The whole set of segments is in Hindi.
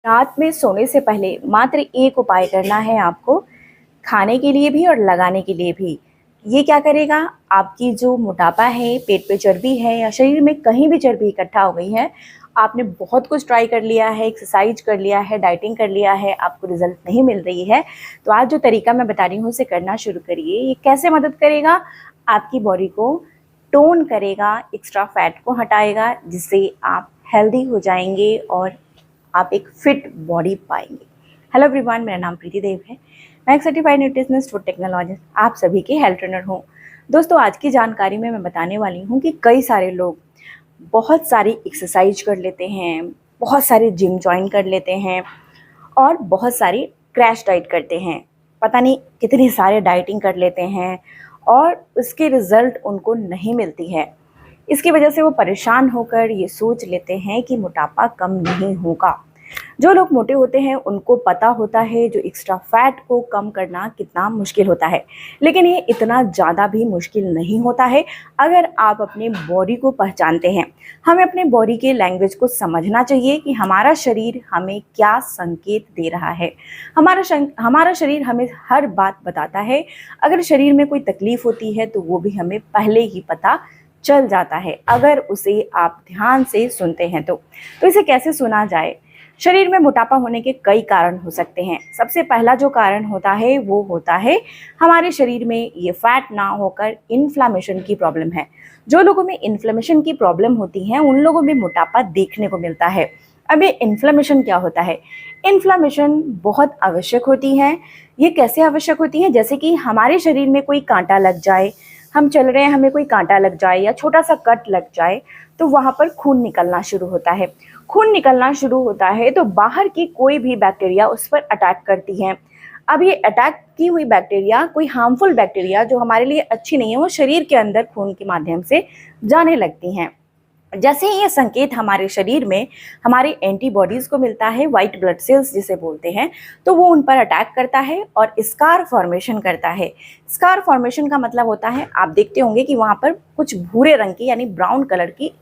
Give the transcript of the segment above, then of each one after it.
रात में सोने से पहले मात्र एक उपाय करना है आपको, खाने के लिए भी और लगाने के लिए भी। ये क्या करेगा? आपकी जो मोटापा है, पेट पे चर्बी है या शरीर में कहीं भी चर्बी इकट्ठा हो गई है, आपने बहुत कुछ ट्राई कर लिया है, एक्सरसाइज कर लिया है, डाइटिंग कर लिया है, आपको रिजल्ट नहीं मिल रही है, तो आज जो तरीका मैं बता रही हूँ उसे करना शुरू करिए। ये कैसे मदद करेगा? आपकी बॉडी को टोन करेगा, एक्स्ट्रा फैट को हटाएगा, जिससे आप हेल्दी हो जाएंगे और आप एक फिट बॉडी पाएंगे। हेलो एवरीवन, मेरा नाम प्रीति देव है। मैं एक सर्टिफाइड न्यूट्रिशनिस्ट, फूड टेक्नोलॉजिस्ट, आप सभी के हेल्थ ट्रेनर हूँ। दोस्तों, आज की जानकारी में मैं बताने वाली हूँ कि कई सारे लोग बहुत सारी एक्सरसाइज कर लेते हैं, बहुत सारे जिम ज्वाइन कर लेते हैं और बहुत सारी क्रैश डाइट करते हैं। पता नहीं कितने सारे डाइटिंग कर लेते हैं और उसके रिजल्ट उनको नहीं मिलती है। इसकी वजह से वो परेशान होकर ये सोच लेते हैं कि मोटापा कम नहीं होगा। जो लोग मोटे होते हैं उनको पता होता है जो एक्स्ट्रा फैट को कम करना कितना मुश्किल होता है, लेकिन ये इतना ज़्यादा भी मुश्किल नहीं होता है अगर आप अपने बॉडी को पहचानते हैं। हमें अपने बॉडी के लैंग्वेज को समझना चाहिए कि हमारा शरीर हमें क्या संकेत दे रहा है। हमारा शरीर हमें हर बात बताता है। अगर शरीर में कोई तकलीफ़ होती है तो वो भी हमें पहले ही पता चल जाता है, अगर उसे आप ध्यान से सुनते हैं तो इसे कैसे सुना जाए? शरीर में मोटापा होने के कई कारण हो सकते हैं। सबसे पहला जो कारण होता है वो होता है हमारे शरीर में ये फैट ना होकर इन्फ्लामेशन की प्रॉब्लम है। जो लोगों में इन्फ्लामेशन की प्रॉब्लम होती है उन लोगों में मोटापा देखने को मिलता है। अब ये इन्फ्लामेशन क्या होता है? इन्फ्लामेशन बहुत आवश्यक होती है। ये कैसे आवश्यक होती है? जैसे कि हमारे शरीर में कोई कांटा लग जाए, हम चल रहे हैं, हमें कोई कांटा लग जाए या छोटा सा कट लग जाए तो वहाँ पर खून निकलना शुरू होता है। खून निकलना शुरू होता है तो बाहर की कोई भी बैक्टीरिया उस पर अटैक करती है। अब ये अटैक की हुई बैक्टीरिया, कोई हार्मफुल बैक्टीरिया जो हमारे लिए अच्छी नहीं है, वो शरीर के अंदर खून के माध्यम से जाने लगती हैं। जैसे ही ये संकेत हमारे शरीर में हमारे एंटीबॉडीज़ को मिलता है, वाइट ब्लड सेल्स जिसे बोलते हैं, तो वो उन पर अटैक करता है और स्कार फॉर्मेशन करता है। स्कार फॉर्मेशन का मतलब होता है, आप देखते होंगे कि वहाँ पर कुछ भूरे रंग की यानी ब्राउन कलर की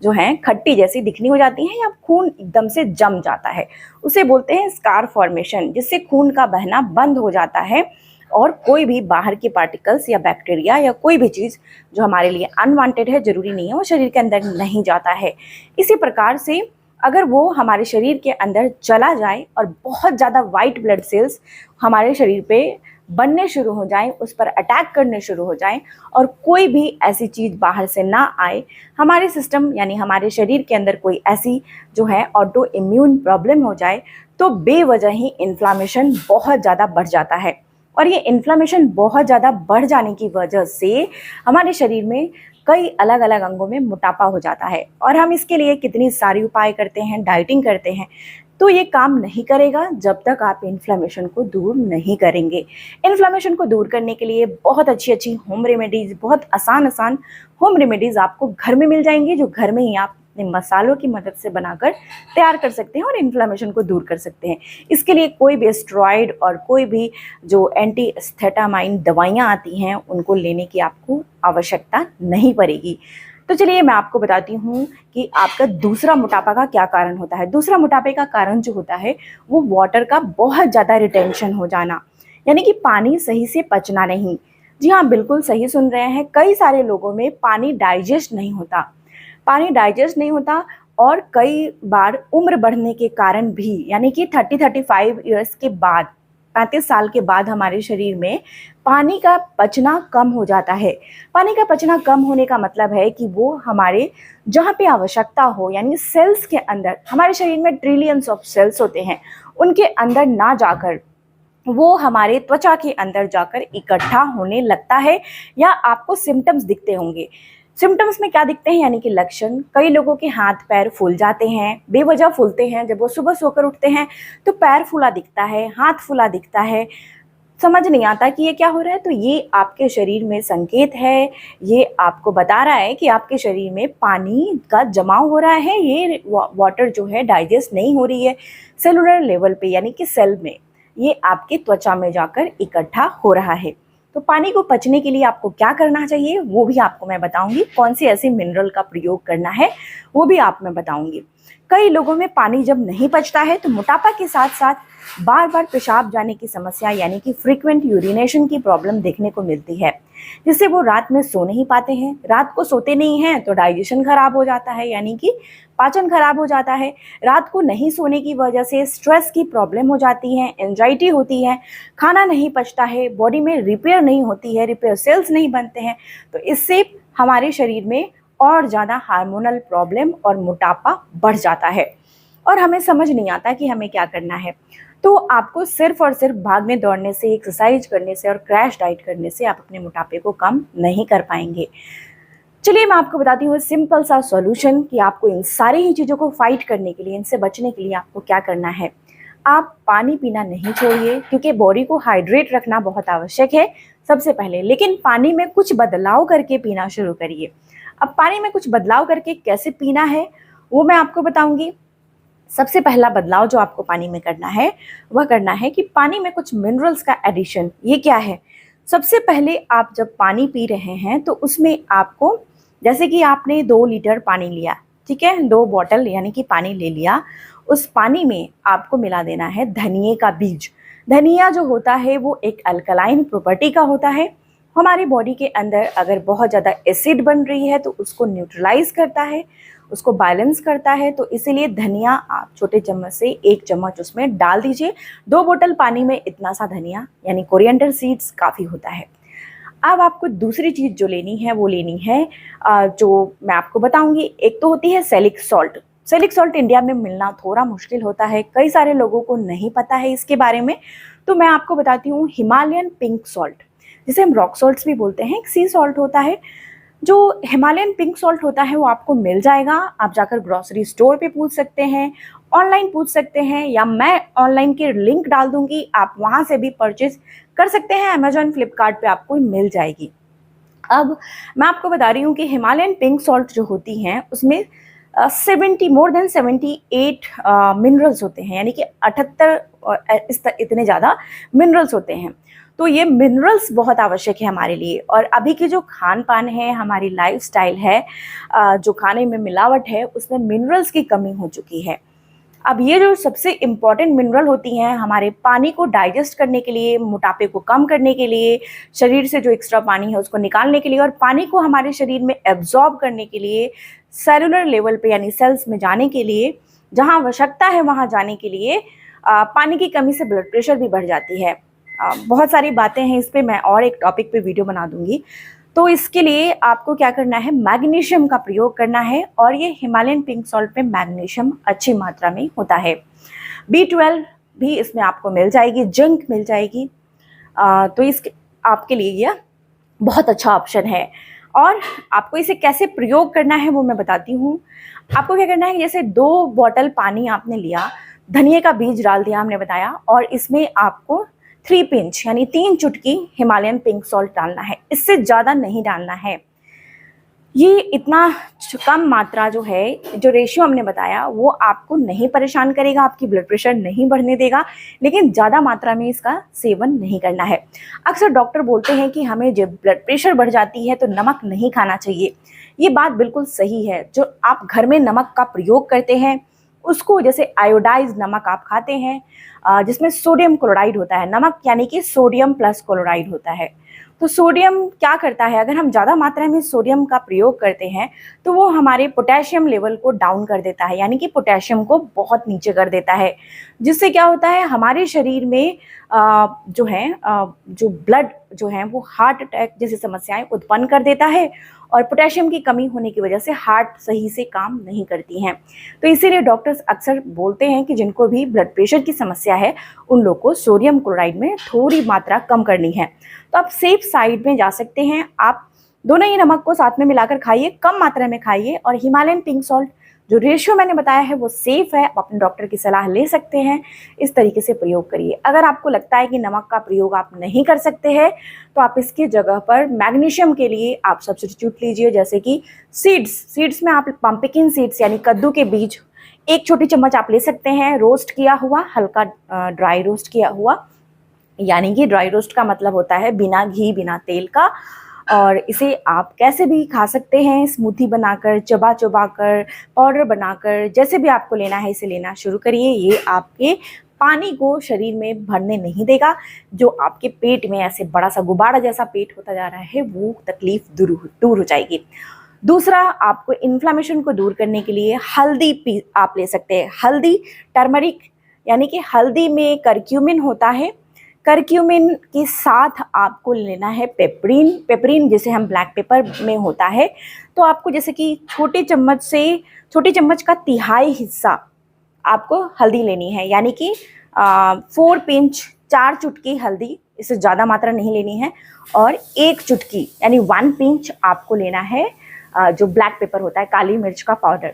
जो है खट्टी जैसी दिखनी हो जाती है या खून एकदम से जम जाता है, उसे बोलते हैं स्कार फॉर्मेशन, जिससे खून का बहना बंद हो जाता है और कोई भी बाहर के पार्टिकल्स या बैक्टीरिया या कोई भी चीज़ जो हमारे लिए अनवांटेड है, ज़रूरी नहीं है, वो शरीर के अंदर नहीं जाता है। इसी प्रकार से अगर वो हमारे शरीर के अंदर चला जाए और बहुत ज़्यादा वाइट ब्लड सेल्स हमारे शरीर पे बनने शुरू हो जाएं, उस पर अटैक करने शुरू हो जाएं और कोई भी ऐसी चीज़ बाहर से ना आए, हमारे सिस्टम यानी हमारे शरीर के अंदर कोई ऐसी जो है ऑटो इम्यून प्रॉब्लम हो जाए, तो बेवजह ही इन्फ्लामेशन बहुत ज़्यादा बढ़ जाता है। और ये इन्फ्लामेशन बहुत ज़्यादा बढ़ जाने की वजह से हमारे शरीर में कई अलग अलग अंगों में मोटापा हो जाता है और हम इसके लिए कितनी सारी उपाय करते हैं, डाइटिंग करते हैं, तो ये काम नहीं करेगा जब तक आप इन्फ्लामेशन को दूर नहीं करेंगे। इन्फ्लामेशन को दूर करने के लिए बहुत अच्छी अच्छी होम रेमेडीज़, बहुत आसान आसान होम रेमेडीज़ आपको घर में मिल जाएंगी, जो घर में ही आप अपने मसालों की मदद से बनाकर तैयार कर सकते हैं और इन्फ्लामेशन को दूर कर सकते हैं। इसके लिए कोई भी स्टेरॉइड और कोई भी जो एंटी एस्थेटामाइन दवाइयाँ आती हैं उनको लेने की आपको आवश्यकता नहीं पड़ेगी। तो चलिए मैं आपको बताती हूँ कि आपका दूसरा मोटापा का क्या कारण होता है। दूसरा मोटापे का कारण जो होता है वो वाटर का बहुत ज़्यादा रिटेंशन हो जाना, यानी कि पानी सही से पचना नहीं। जी हाँ, बिल्कुल सही सुन रहे हैं, कई सारे लोगों में पानी डाइजेस्ट नहीं होता। पानी डाइजेस्ट नहीं होता और कई बार उम्र बढ़ने के कारण भी, यानी कि 30-35 ईयर्स के बाद, 35 साल के बाद हमारे शरीर में पानी का पचना कम हो जाता है। पानी का पचना कम होने का मतलब है कि वो हमारे जहाँ पे आवश्यकता हो, यानी सेल्स के अंदर, हमारे शरीर में ट्रिलियंस ऑफ सेल्स होते हैं, उनके अंदर ना जाकर वो हमारे त्वचा के अंदर जाकर इकट्ठा होने लगता है या आपको सिम्टम्स दिखते होंगे। सिम्टम्स में क्या दिखते हैं, यानी कि लक्षण, कई लोगों के हाथ पैर फूल जाते हैं, बेवजह फूलते हैं। जब वो सुबह सोकर उठते हैं तो पैर फूला दिखता है, हाथ फूला दिखता है, समझ नहीं आता कि ये क्या हो रहा है। तो ये आपके शरीर में संकेत है, ये आपको बता रहा है कि आपके शरीर में पानी का जमाव हो रहा है, ये वाटर जो है डाइजेस्ट नहीं हो रही है सेलुलर लेवल पे, यानी कि सेल में, ये आपके त्वचा में जाकर इकट्ठा हो रहा है। तो पानी को पचने के लिए आपको क्या करना चाहिए वो भी आपको मैं बताऊंगी, कौन सी ऐसी मिनरल का प्रयोग करना है वो भी आप मैं बताऊंगी। कई लोगों में पानी जब नहीं पचता है तो मोटापा के साथ साथ बार बार पेशाब जाने की समस्या यानी कि फ्रीक्वेंट यूरिनेशन की प्रॉब्लम देखने को मिलती है, जिससे वो रात में सो नहीं पाते हैं। रात को सोते नहीं हैं तो डाइजेशन खराब हो जाता है, यानी कि पाचन खराब हो जाता है। रात को नहीं सोने की वजह से स्ट्रेस की प्रॉब्लम हो जाती है, एंजाइटी होती है, खाना नहीं पचता है, बॉडी में रिपेयर नहीं होती है, रिपेयर सेल्स नहीं बनते हैं। तो इससे हमारे शरीर में और ज़्यादा हार्मोनल प्रॉब्लम और मोटापा बढ़ जाता है और हमें समझ नहीं आता कि हमें क्या करना है। तो आपको सिर्फ और सिर्फ भागने दौड़ने से, एक्सरसाइज करने से और क्रैश डाइट करने से आप अपने मोटापे को कम नहीं कर पाएंगे। चलिए मैं आपको बताती हूँ सिंपल सा सॉल्यूशन कि आपको इन सारी ही चीज़ों को फाइट करने के लिए, इनसे बचने के लिए आपको क्या करना है। आप पानी पीना नहीं छोड़िए, क्योंकि बॉडी को हाइड्रेट रखना बहुत आवश्यक है सबसे पहले, लेकिन पानी में कुछ बदलाव करके पीना शुरू करिए। अब पानी में कुछ बदलाव करके कैसे पीना है वो मैं आपको बताऊंगी। सबसे पहला बदलाव जो आपको पानी में करना है वह करना है कि पानी में कुछ मिनरल्स का एडिशन। ये क्या है? सबसे पहले आप जब पानी पी रहे हैं तो उसमें आपको, जैसे कि आपने 2 लीटर पानी लिया, ठीक है, 2 बॉटल यानी कि पानी ले लिया, उस पानी में आपको मिला देना है धनिए का बीज। धनिया जो होता है वो एक अल्कलाइन प्रॉपर्टी का होता है। हमारी बॉडी के अंदर अगर बहुत ज़्यादा एसिड बन रही है तो उसको न्यूट्रलाइज करता है, उसको बैलेंस करता है। तो इसीलिए धनिया आप छोटे चम्मच से 1 चम्मच उसमें डाल दीजिए। 2 बोतल पानी में इतना सा धनिया यानी कोरिएंडर सीड्स काफ़ी होता है। अब आपको दूसरी चीज़ जो लेनी है वो लेनी है जो मैं आपको बताऊंगी। एक तो होती है सैलिक सॉल्ट। सैलिक सॉल्ट इंडिया में मिलना थोड़ा मुश्किल होता है, कई सारे लोगों को नहीं पता है इसके बारे में। तो मैं आपको बताती हूँ हिमालयन पिंक सॉल्ट, जिसे हम रॉक सॉल्ट्स भी बोलते हैं, एक सी सॉल्ट होता है। जो हिमालयन पिंक सॉल्ट होता है वो आपको मिल जाएगा। आप जाकर ग्रॉसरी स्टोर पे पूछ सकते हैं, ऑनलाइन पूछ सकते हैं, या मैं ऑनलाइन की लिंक डाल दूंगी, आप वहाँ से भी परचेज कर सकते हैं। अमेजॉन, फ्लिपकार्ट पे आपको मिल जाएगी। अब मैं आपको बता रही हूँ कि हिमालयन पिंक सॉल्ट जो होती हैं उसमें 70 मोर देन 78 मिनरल्स होते हैं, यानी कि 78 इतने ज़्यादा मिनरल्स होते हैं। तो ये मिनरल्स बहुत आवश्यक है हमारे लिए। और अभी की जो खान पान है, हमारी लाइफस्टाइल है, जो खाने में मिलावट है, उसमें मिनरल्स की कमी हो चुकी है। अब ये जो सबसे इम्पॉर्टेंट मिनरल होती हैं हमारे पानी को डाइजेस्ट करने के लिए, मोटापे को कम करने के लिए, शरीर से जो एक्स्ट्रा पानी है उसको निकालने के लिए, और पानी को हमारे शरीर में एब्जॉर्ब करने के लिए, सेलुलर लेवल पे यानी सेल्स में जाने के लिए, जहाँ आवश्यकता है वहाँ जाने के लिए, पानी की कमी से ब्लड प्रेशर भी बढ़ जाती है। बहुत सारी बातें हैं इस पर, मैं और एक टॉपिक पे वीडियो बना दूंगी। तो इसके लिए आपको क्या करना है, मैग्नीशियम का प्रयोग करना है, और ये हिमालयन पिंक सॉल्ट में मैग्नीशियम अच्छी मात्रा में होता है। B12 भी इसमें आपको मिल जाएगी, जिंक मिल जाएगी। तो इसके आपके लिए यह बहुत अच्छा ऑप्शन है। और आपको इसे कैसे प्रयोग करना है वो मैं बताती हूँ। आपको क्या करना है, जैसे 2 बॉटल पानी आपने लिया, धनिए का बीज डाल दिया हमने बताया, और इसमें आपको 3 पिंच यानी 3 चुटकी हिमालयन पिंक सॉल्ट डालना है, इससे ज़्यादा नहीं डालना है। ये इतना कम मात्रा जो है, जो रेशियो हमने बताया, वो आपको नहीं परेशान करेगा, आपकी ब्लड प्रेशर नहीं बढ़ने देगा, लेकिन ज़्यादा मात्रा में इसका सेवन नहीं करना है। अक्सर डॉक्टर बोलते हैं कि हमें जब ब्लड प्रेशर बढ़ जाती है तो नमक नहीं खाना चाहिए। ये बात बिल्कुल सही है। जो आप घर में नमक का प्रयोग करते हैं उसको, जैसे आयोडाइज नमक आप खाते हैं जिसमें सोडियम क्लोराइड होता है, नमक यानी कि सोडियम प्लस क्लोराइड होता है। तो सोडियम क्या करता है, अगर हम ज़्यादा मात्रा में सोडियम का प्रयोग करते हैं तो वो हमारे पोटेशियम लेवल को डाउन कर देता है, यानी कि पोटेशियम को बहुत नीचे कर देता है, जिससे क्या होता है हमारे शरीर में जो है जो ब्लड जो है वो हार्ट अटैक जैसी समस्याएं उत्पन्न कर देता है, और पोटेशियम की कमी होने की वजह से हार्ट सही से काम नहीं करती हैं। तो इसीलिए डॉक्टर्स अक्सर बोलते हैं कि जिनको भी ब्लड प्रेशर की समस्या है उन लोग को सोडियम क्लोराइड में थोड़ी मात्रा कम करनी है। तो आप सेफ साइड में जा सकते हैं, आप दोनों ही नमक को साथ में मिलाकर खाइए, कम मात्रा में खाइए, और हिमालयन पिंक सॉल्ट जो रेशियो मैंने बताया है वो सेफ है, आप अपने डॉक्टर की सलाह ले सकते हैं, इस तरीके से प्रयोग करिए। अगर आपको लगता है कि नमक का प्रयोग आप नहीं कर सकते हैं तो आप इसकी जगह पर मैग्नीशियम के लिए आप सब्स्टिट्यूट लीजिए, जैसे कि सीड्स में आप पंपकिन सीड्स यानी कद्दू के बीज 1 छोटी चम्मच आप ले सकते हैं, रोस्ट किया हुआ, हल्का ड्राई रोस्ट किया हुआ, यानी कि ड्राई रोस्ट का मतलब होता है बिना घी बिना तेल का। और इसे आप कैसे भी खा सकते हैं, स्मूथी बनाकर, चबा चबा कर, पाउडर बनाकर, जैसे भी आपको लेना है इसे लेना शुरू करिए। ये आपके पानी को शरीर में भरने नहीं देगा। जो आपके पेट में ऐसे बड़ा सा गुब्बारा जैसा पेट होता जा रहा है, वो तकलीफ दूर हो जाएगी। दूसरा, आपको इन्फ्लामेशन को दूर करने के लिए हल्दी आप ले सकते हैं। हल्दी, टर्मरिक, यानी कि हल्दी में करक्यूमिन होता है। करक्यूमिन के साथ आपको लेना है पेपरिन। पेपरिन जिसे हम ब्लैक पेपर में होता है, तो आपको जैसे कि छोटे चम्मच का तिहाई हिस्सा आपको हल्दी लेनी है, यानी कि 4 पिंच, 4 चुटकी हल्दी, इससे ज़्यादा मात्रा नहीं लेनी है। और 1 चुटकी यानी 1 पिंच आपको लेना है जो ब्लैक पेपर होता है, काली मिर्च का पाउडर।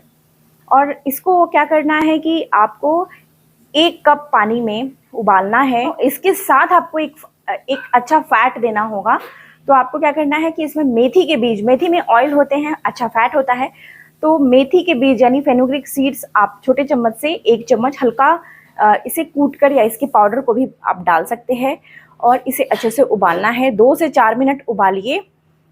और इसको क्या करना है कि आपको 1 कप पानी में उबालना है। इसके साथ आपको एक अच्छा फैट देना होगा। तो आपको क्या करना है कि इसमें मेथी के बीज, मेथी में ऑयल होते हैं, अच्छा फैट होता है, तो मेथी के बीज यानी फेनुग्रीक सीड्स आप छोटे चम्मच से 1 चम्मच हल्का इसे कूट कर या इसके पाउडर को भी आप डाल सकते हैं। और इसे अच्छे से उबालना है, 2 से 4 मिनट उबालिए।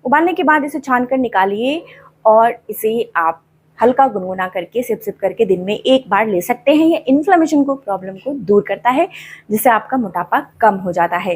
उबालने के बाद इसे छान कर निकालिए और इसे आप हल्का गुनगुना करके सिप करके दिन में 1 बार ले सकते हैं। ये इन्फ्लेमेशन को, प्रॉब्लम को दूर करता है, जिससे आपका मोटापा कम हो जाता है।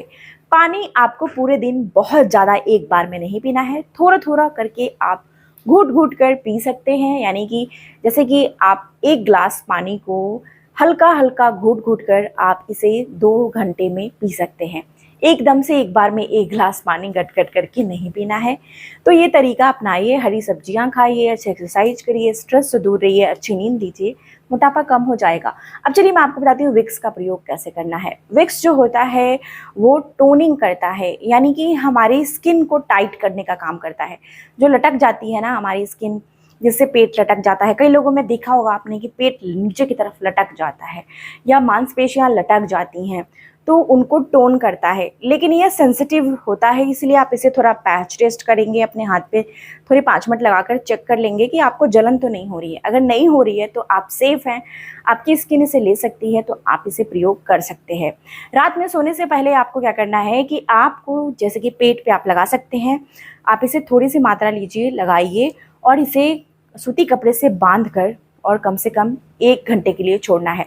पानी आपको पूरे दिन बहुत ज़्यादा एक बार में नहीं पीना है, थोड़ा थोड़ा करके आप घूट घूट कर पी सकते हैं। यानी कि जैसे कि आप 1 गिलास पानी को हल्का हल्का घूट घूट कर आप इसे 2 घंटे में पी सकते हैं। एकदम से एक बार में 1 गिलास पानी गट गट करके नहीं पीना है। तो ये तरीका अपनाइए, हरी सब्जियां खाइए, अच्छी एक्सरसाइज करिए, स्ट्रेस से दूर रहिए, अच्छी नींद लीजिए, मोटापा कम हो जाएगा। अब चलिए मैं आपको बताती हूँ विक्स का प्रयोग कैसे करना है। विक्स जो होता है वो टोनिंग करता है, यानी कि हमारी स्किन को टाइट करने का काम करता है। जो लटक जाती है ना हमारी स्किन, जिससे पेट लटक जाता है, कई लोगों में देखा होगा आपने कि पेट नीचे की तरफ लटक जाता है या मांसपेशियां लटक जाती हैं, तो उनको टोन करता है। लेकिन ये सेंसिटिव होता है, इसलिए आप इसे थोड़ा पैच टेस्ट करेंगे अपने हाथ पे, थोड़ी 5 मिनट लगाकर चेक कर लेंगे कि आपको जलन तो नहीं हो रही है। अगर नहीं हो रही है तो आप सेफ हैं, आपकी स्किन इसे ले सकती है, तो आप इसे प्रयोग कर सकते हैं। रात में सोने से पहले आपको क्या करना है कि आपको जैसे कि पेट पे आप लगा सकते हैं, आप इसे थोड़ी सी मात्रा लीजिए, लगाइए और इसे सूती कपड़े से बांध कर और कम से कम 1 घंटे के लिए छोड़ना है।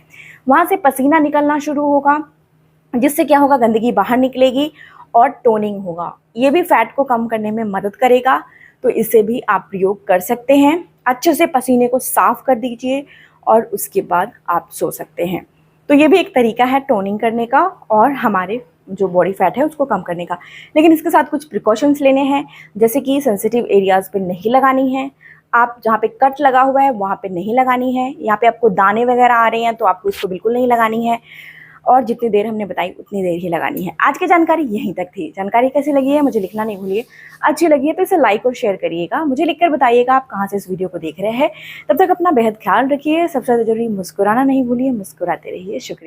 वहाँ से पसीना निकलना शुरू होगा, जिससे क्या होगा, गंदगी बाहर निकलेगी और टोनिंग होगा। ये भी फैट को कम करने में मदद करेगा, तो इसे भी आप प्रयोग कर सकते हैं। अच्छे से पसीने को साफ कर दीजिए और उसके बाद आप सो सकते हैं। तो ये भी एक तरीका है टोनिंग करने का और हमारे जो बॉडी फैट है उसको कम करने का। लेकिन इसके साथ कुछ प्रिकॉशंस लेने हैं, जैसे कि सेंसिटिव एरियाज़ पे नहीं लगानी है, आप जहाँ पे कट लगा हुआ है वहाँ पे नहीं लगानी है, यहाँ पे आपको दाने वगैरह आ रहे हैं तो आपको इसको बिल्कुल नहीं लगानी है, और जितनी देर हमने बताई उतनी देर ही लगानी है। आज की जानकारी यहीं तक थी। जानकारी कैसी लगी है मुझे लिखना नहीं भूलिए। अच्छी लगी है तो इसे लाइक और शेयर करिएगा, मुझे लिखकर बताइएगा आप कहाँ से इस वीडियो को देख रहे हैं। तब तक अपना बेहद ख्याल रखिए, सबसे ज़्यादा जरूरी मुस्कुराना नहीं भूलिए, मुस्कुराते रहिए। शुक्रिया।